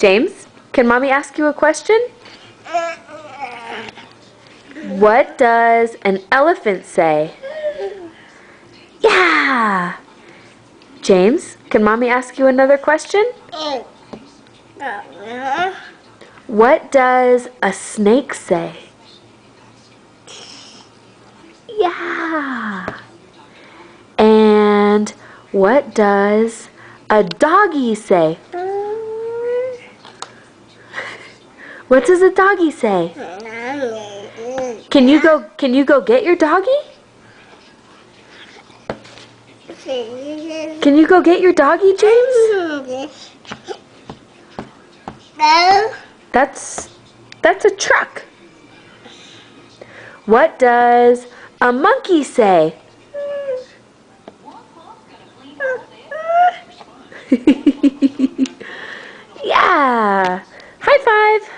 James, can Mommy ask you a question? What does an elephant say? Yeah! James, can Mommy ask you another question? What does a snake say? Yeah! And what does a doggy say? What does a doggy say? Can you go get your doggy? Can you go get your doggy, James? That's a truck. What does a monkey say? Yeah. High five.